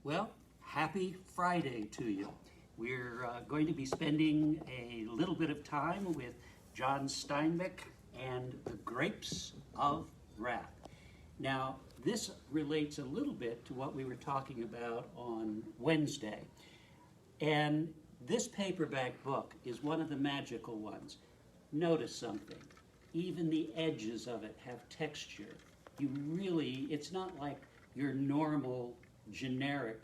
Well, happy Friday to you. We're going to be spending a little bit of time with John Steinbeck and the Grapes of Wrath. Now, this relates a little bit to what we were talking about on Wednesday. And this paperback book is one of the magical ones. Notice something. Even the edges of it have texture. It's not like your normal generic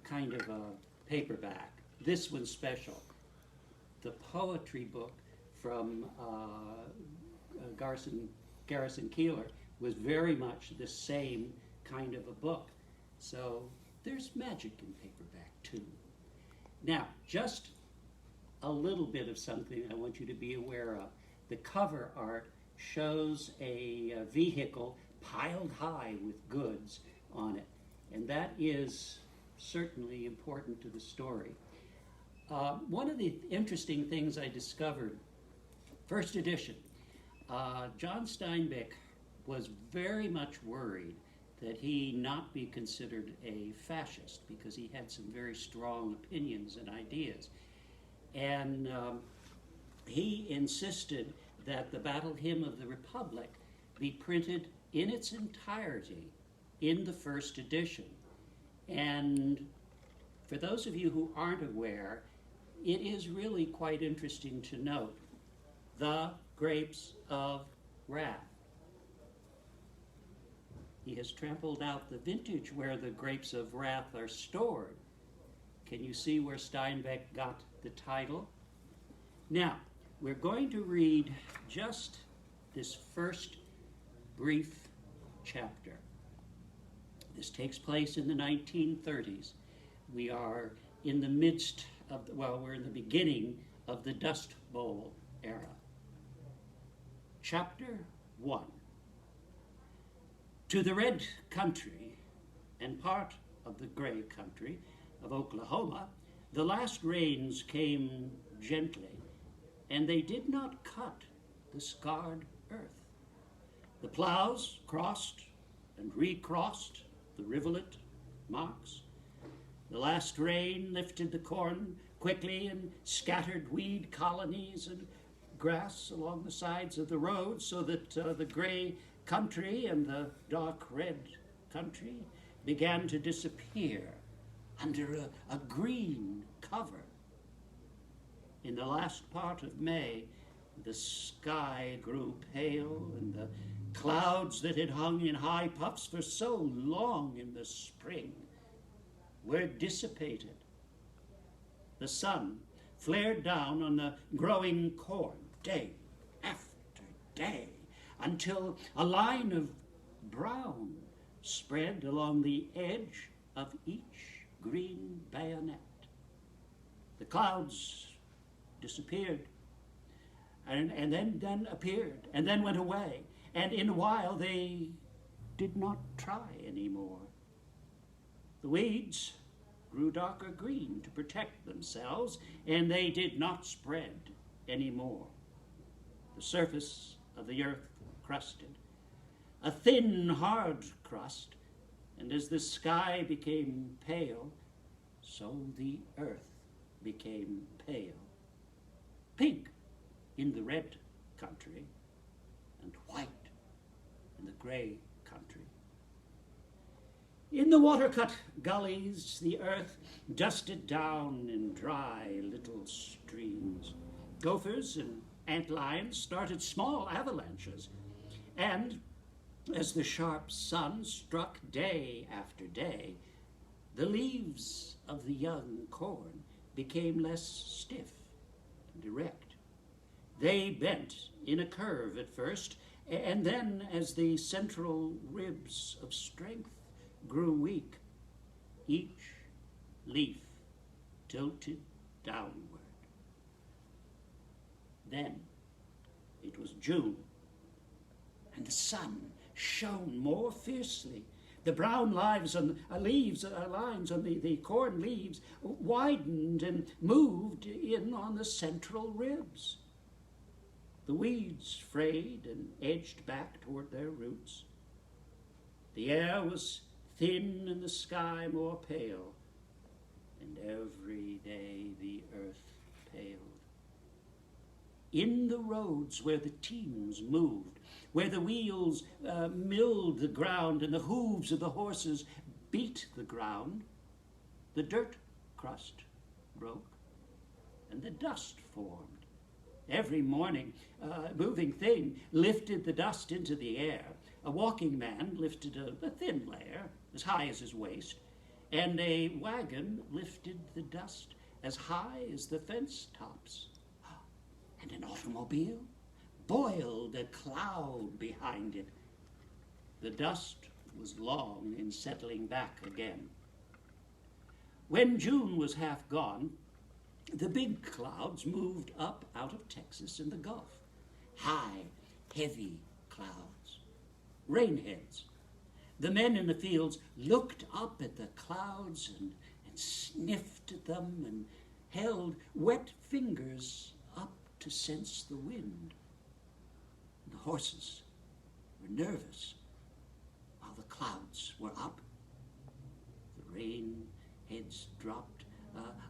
kind of a paperback. This one's special. The poetry book from Garrison Keillor was very much the same kind of a book. So there's magic in paperback too. Now, just a little bit of something I want you to be aware of. The cover art shows a vehicle piled high with goods on it, and that is certainly important to the story. One of the interesting things I discovered, first edition, John Steinbeck was very much worried that he not be considered a fascist because he had some very strong opinions and ideas. And he insisted that the Battle Hymn of the Republic be printed in its entirety in the first edition. And for those of you who aren't aware, it is really quite interesting to note the Grapes of Wrath. He has trampled out the vintage where the grapes of wrath are stored. Can you see where Steinbeck got the title? Now, we're going to read just this first brief chapter. This takes place in the 1930s. We are in the midst of, we're in the beginning of the Dust Bowl era. Chapter 1. To the red country and part of the gray country of Oklahoma, the last rains came gently, and they did not cut the scarred earth. The plows crossed and recrossed the rivulet marks. The last rain lifted the corn quickly and scattered weed colonies and grass along the sides of the road so that the gray country and the dark red country began to disappear under a green cover. In the last part of May, the sky grew pale, and the clouds that had hung in high puffs for so long in the spring were dissipated. The sun flared down on the growing corn day after day, until a line of brown spread along the edge of each green bayonet. The clouds disappeared, and then appeared, and then went away, and in a while they did not try anymore. The weeds grew darker green to protect themselves, and they did not spread anymore. The surface of the earth crusted, a thin, hard crust, and as the sky became pale, so the earth became pale. Pink in the red country, and white in the gray country. In the water-cut gullies, the earth dusted down in dry little streams. Gophers and antlions started small avalanches, and as the sharp sun struck day after day, the leaves of the young corn became less stiff and erect. They bent in a curve at first, and then as the central ribs of strength grew weak, each leaf tilted downward. Then it was June, and the sun shone more fiercely. The brown lines on the corn leaves widened and moved in on the central ribs. The weeds frayed and edged back toward their roots. The air was thin and the sky more pale, and every day the earth paled. In the roads where the teams moved, where the wheels milled the ground and the hooves of the horses beat the ground, the dirt crust broke and the dust formed. Every morning, a moving thing lifted the dust into the air. A walking man lifted a thin layer as high as his waist, and a wagon lifted the dust as high as the fence tops. And an automobile boiled a cloud behind it. The dust was long in settling back again. When June was half gone, the big clouds moved up out of Texas and the Gulf. High, heavy clouds, rainheads. The men in the fields looked up at the clouds and sniffed at them and held wet fingers up to sense the wind. The horses were nervous while the clouds were up. The rain heads dropped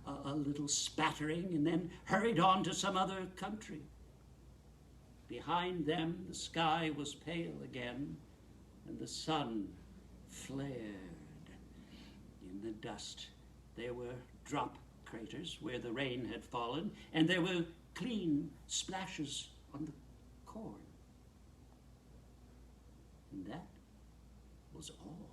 a little spattering and then hurried on to some other country. Behind them the sky was pale again and the sun flared. In the dust there were drop craters where the rain had fallen, and there were clean splashes on the corn. And that was all.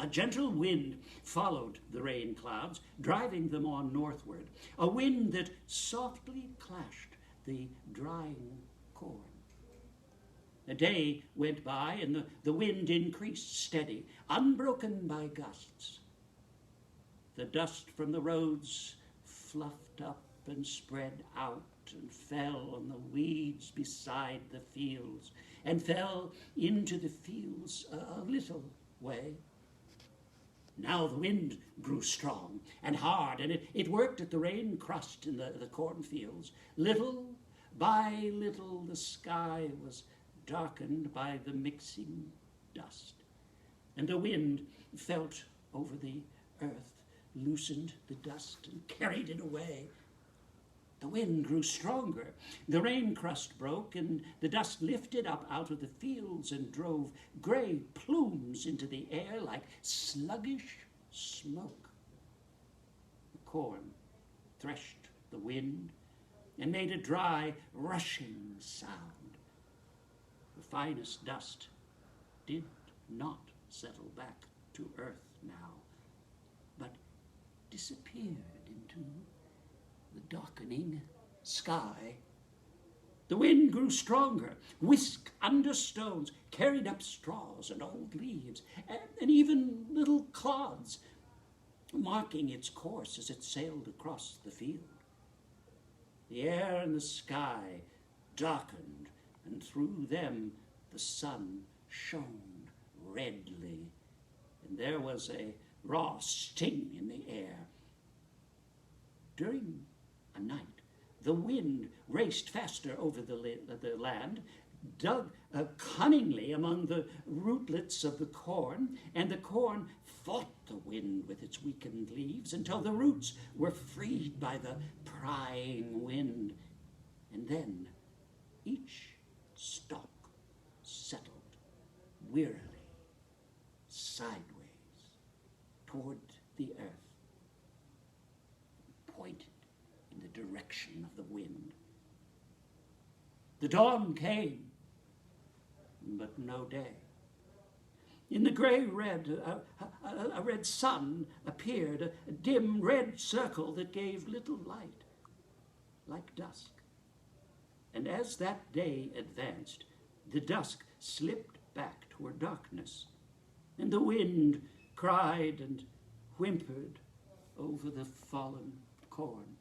A gentle wind followed the rain clouds, driving them on northward, a wind that softly clashed the drying corn. A day went by, and the wind increased steady, unbroken by gusts. The dust from the roads fluffed up and spread out and fell on the weeds beside the fields, and fell into the fields a little way. Now the wind grew strong and hard, and it worked at the rain crust in the cornfields. Little by little the sky was darkened by the mixing dust, and the wind felt over the earth, loosened the dust and carried it away. The wind grew stronger. The rain crust broke, and the dust lifted up out of the fields and drove gray plumes into the air like sluggish smoke. The corn threshed the wind and made a dry, rushing sound. The finest dust did not settle back to earth now, but disappeared into the darkening sky. The wind grew stronger, whisked under stones, carried up straws and old leaves, and even little clods, marking its course as it sailed across the field. The air and the sky darkened, and through them the sun shone redly, and there was a raw sting in the air. During a night, the wind raced faster over the land, dug cunningly among the rootlets of the corn, and the corn fought the wind with its weakened leaves until the roots were freed by the prying wind. And then each stalk settled wearily sideways toward the earth, pointed in the direction of the wind. The dawn came, but no day. In the gray-red, a red sun appeared, a dim red circle that gave little light, like dusk. And as that day advanced, the dusk slipped back toward darkness, and the wind cried and whimpered over the fallen corn.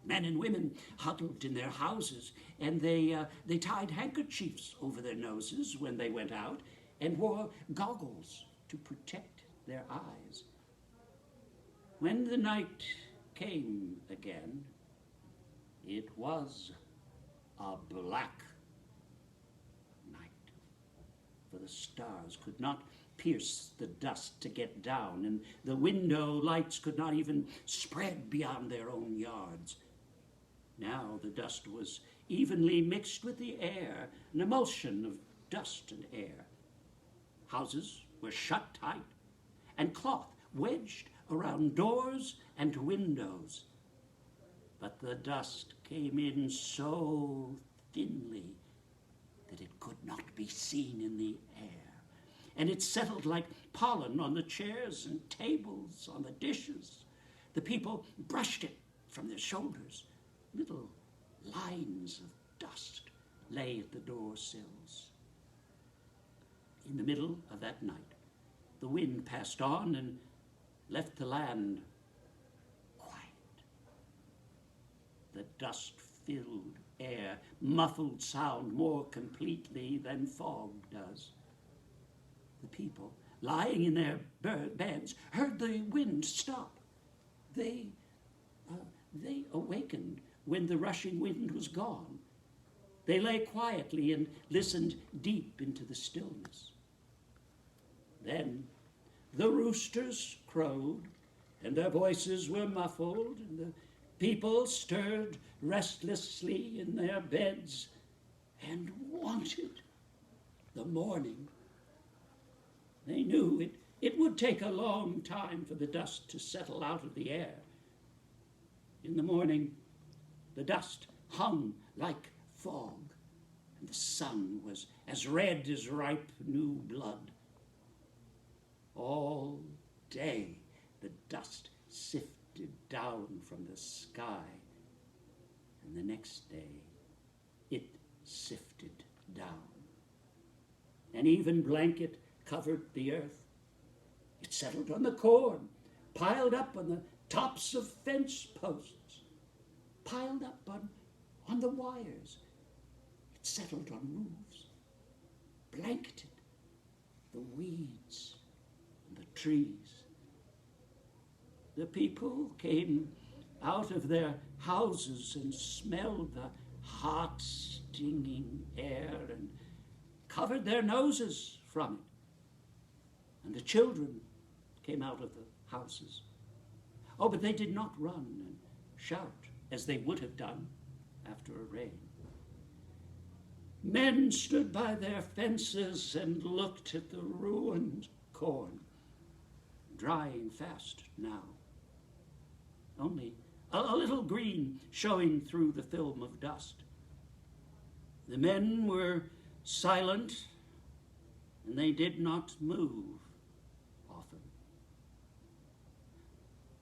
Men and women huddled in their houses, and they tied handkerchiefs over their noses when they went out, and wore goggles to protect their eyes. When the night came again, it was a black night. for the stars could not pierce the dust to get down, and the window lights could not even spread beyond their own yards. Now the dust was evenly mixed with the air, an emulsion of dust and air. Houses were shut tight, and cloth wedged around doors and windows. But the dust came in so thinly that it could not be seen in the air, and it settled like pollen on the chairs and tables, on the dishes. The people brushed it from their shoulders. Little lines of dust lay at the door sills. In the middle of that night, the wind passed on and left the land quiet. The dust-filled air muffled sound more completely than fog does. The people, lying in their beds, heard the wind stop. They awakened when the rushing wind was gone. They lay quietly and listened deep into the stillness. Then the roosters crowed, and their voices were muffled, and the people stirred restlessly in their beds and wanted the morning. They knew it would take a long time for the dust to settle out of the air. In the morning, the dust hung like fog, and the sun was as red as ripe new blood. All day the dust sifted down from the sky, and the next day it sifted down. An even blanket covered the earth. It settled on the corn, piled up on the tops of fence posts, piled up on the wires. It settled on roofs, blanketed the weeds and the trees. The people came out of their houses and smelled the hot, stinging air and covered their noses from it. And the children came out of the houses. Oh, but they did not run and shout as they would have done after a rain. Men stood by their fences and looked at the ruined corn, drying fast now. Only a little green showing through the film of dust. The men were silent, and they did not move often.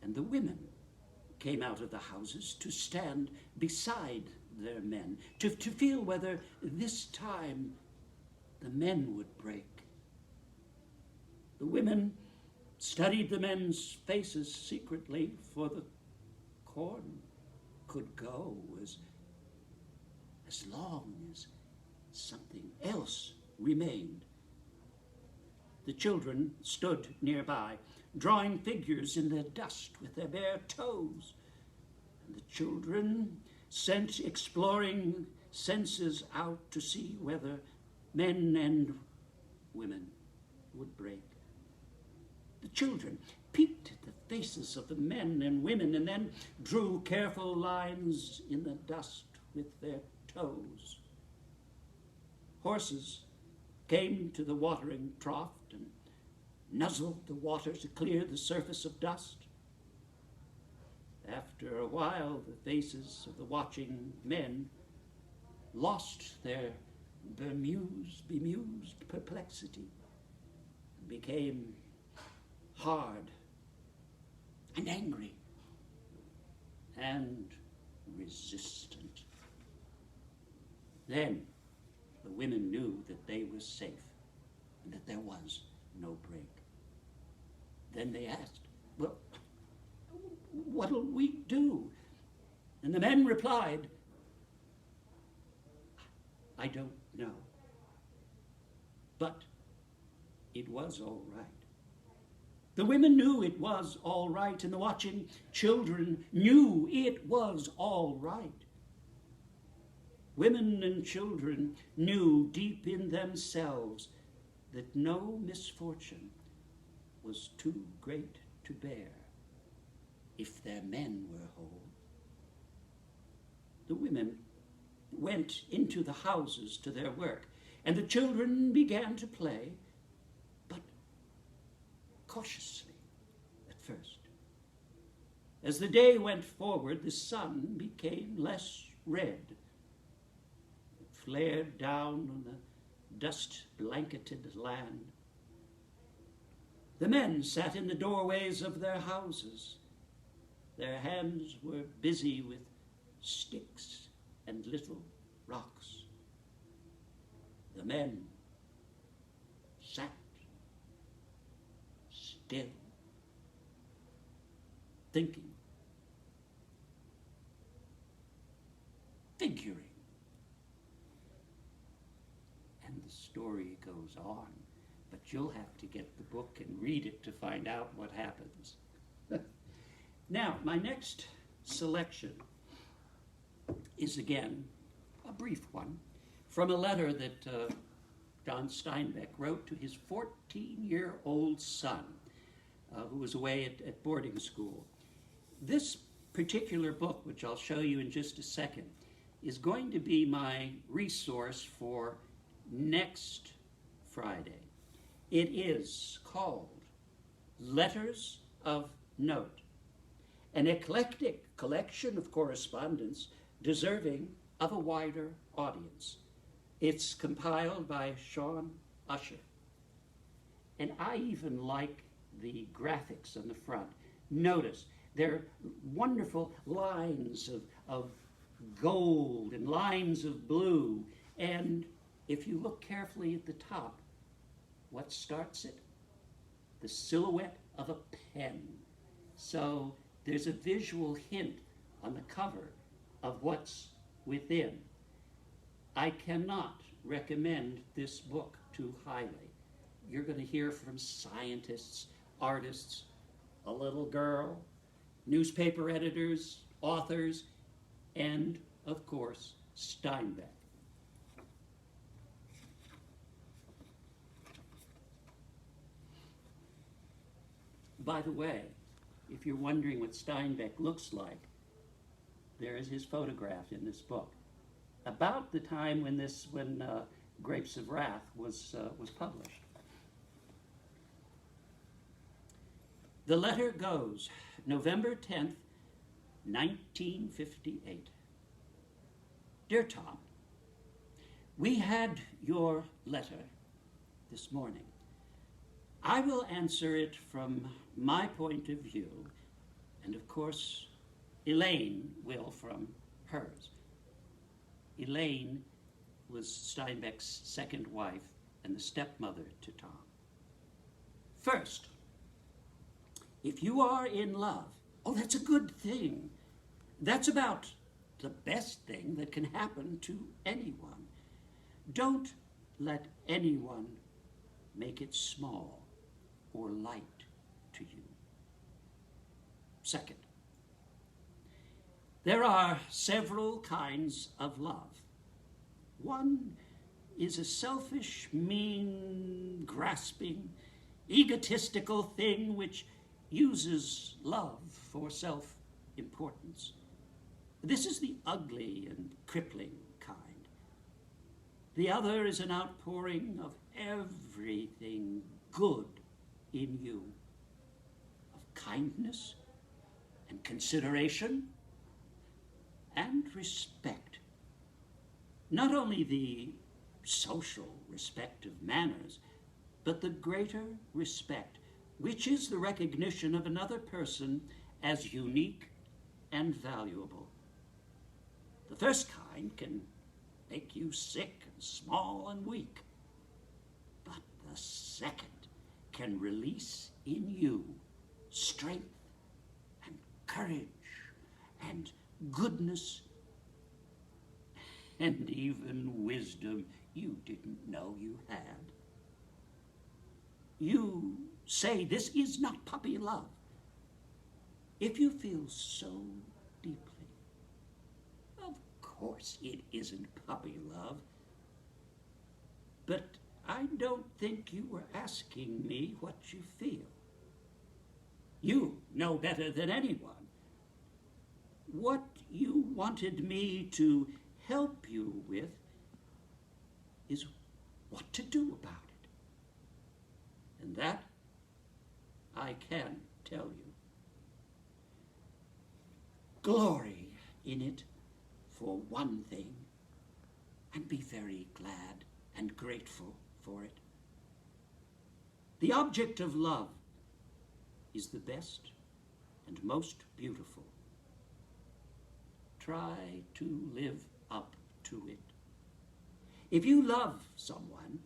And the women came out of the houses to stand beside their men, to feel whether this time the men would break. The women studied the men's faces secretly, for the corn could go as long as something else remained. The children stood nearby, drawing figures in the dust with their bare toes. And the children sent exploring senses out to see whether men and women would break. The children peeked at the faces of the men and women and then drew careful lines in the dust with their toes. Horses came to the watering trough and nuzzled the water to clear the surface of dust. After a while, the faces of the watching men lost their bemused perplexity and became hard and angry and resistant. Then the women knew that they were safe and that there was no break. Then they asked, well, what'll we do? And the men replied, I don't know. But it was all right. The women knew it was all right, and the watching children knew it was all right. Women and children knew deep in themselves that no misfortune was too great to bear if their men were whole. The women went into the houses to their work, and the children began to play, but cautiously at first. As the day went forward, the sun became less red. It flared down on the dust-blanketed land. The men sat in the doorways of their houses. Their hands were busy with sticks and little rocks. The men sat still, thinking, figuring. And the story goes on, but you'll have to get the book and read it to find out what happens. Now, my next selection is again a brief one from a letter that John Steinbeck wrote to his 14-year-old son who was away at boarding school. This particular book, which I'll show you in just a second, is going to be my resource for next Friday. It is called Letters of Note, an eclectic collection of correspondence deserving of a wider audience. It's compiled by Sean Usher. And I even like the graphics on the front. Notice, there are wonderful lines of gold and lines of blue. And if you look carefully at the top, what starts it? The silhouette of a pen. So there's a visual hint on the cover of what's within. I cannot recommend this book too highly. You're going to hear from scientists, artists, a little girl, newspaper editors, authors, and, of course, Steinbeck. By the way, if you're wondering what Steinbeck looks like, there is his photograph in this book. About the time when Grapes of Wrath was published. The letter goes, November 10th, 1958. Dear Tom, we had your letter this morning. I will answer it from my point of view, and of course, Elaine will from hers. Elaine was Steinbeck's second wife and the stepmother to Tom. First, if you are in love, oh, that's a good thing. That's about the best thing that can happen to anyone. Don't let anyone make it small or light to you. Second, there are several kinds of love. One is a selfish, mean, grasping, egotistical thing which uses love for self-importance. This is the ugly and crippling kind. The other is an outpouring of everything good in you, of kindness and consideration and respect. Not only the social respect of manners, but the greater respect, which is the recognition of another person as unique and valuable. The first kind can make you sick and small and weak, but the second can release in you strength and courage and goodness and even wisdom you didn't know you had. You say this is not puppy love. If you feel so deeply, of course it isn't puppy love. But I don't think you were asking me what you feel. You know better than anyone. What you wanted me to help you with is what to do about it. And that I can tell you. Glory in it for one thing, and be very glad and grateful for it. The object of love is the best and most beautiful. Try to live up to it. If you love someone,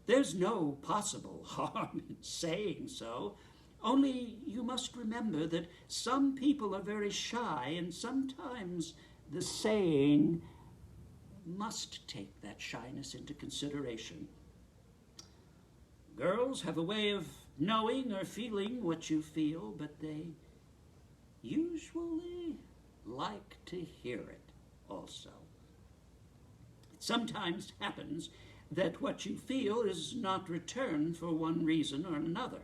there's no possible harm in saying so. Only you must remember that some people are very shy, and sometimes the saying must take that shyness into consideration. Girls have a way of knowing or feeling what you feel, but they usually like to hear it also. It sometimes happens that what you feel is not returned for one reason or another,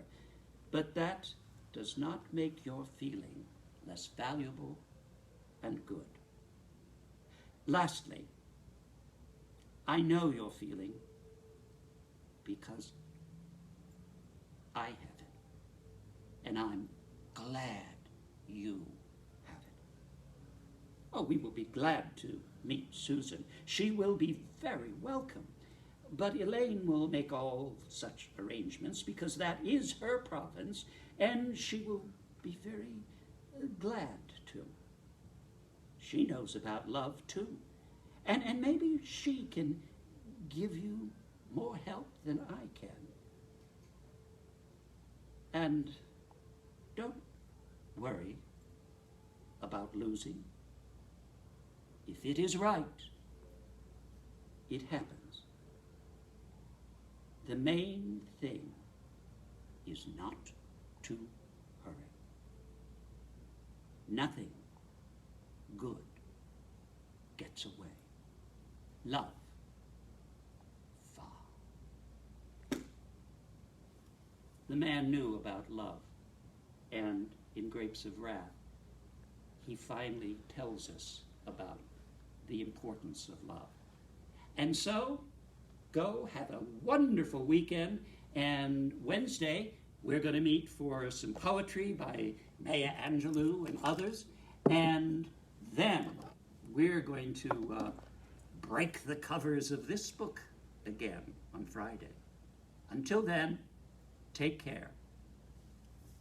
but that does not make your feeling less valuable and good. Lastly, I know your feeling because I have it, and I'm glad you have it. Oh, we will be glad to meet Susan. She will be very welcome. But Elaine will make all such arrangements because that is her province, and she will be very glad to. She knows about love too, and maybe she can give you more help than I can. And don't worry about losing. If it is right, it happens. The main thing is not to hurry. Nothing good gets away. Love, far. The man knew about love, and in Grapes of Wrath, he finally tells us about the importance of love. And so, go have a wonderful weekend, and Wednesday we're going to meet for some poetry by Maya Angelou and others, and then we're going to break the covers of this book again on Friday. Until then, take care.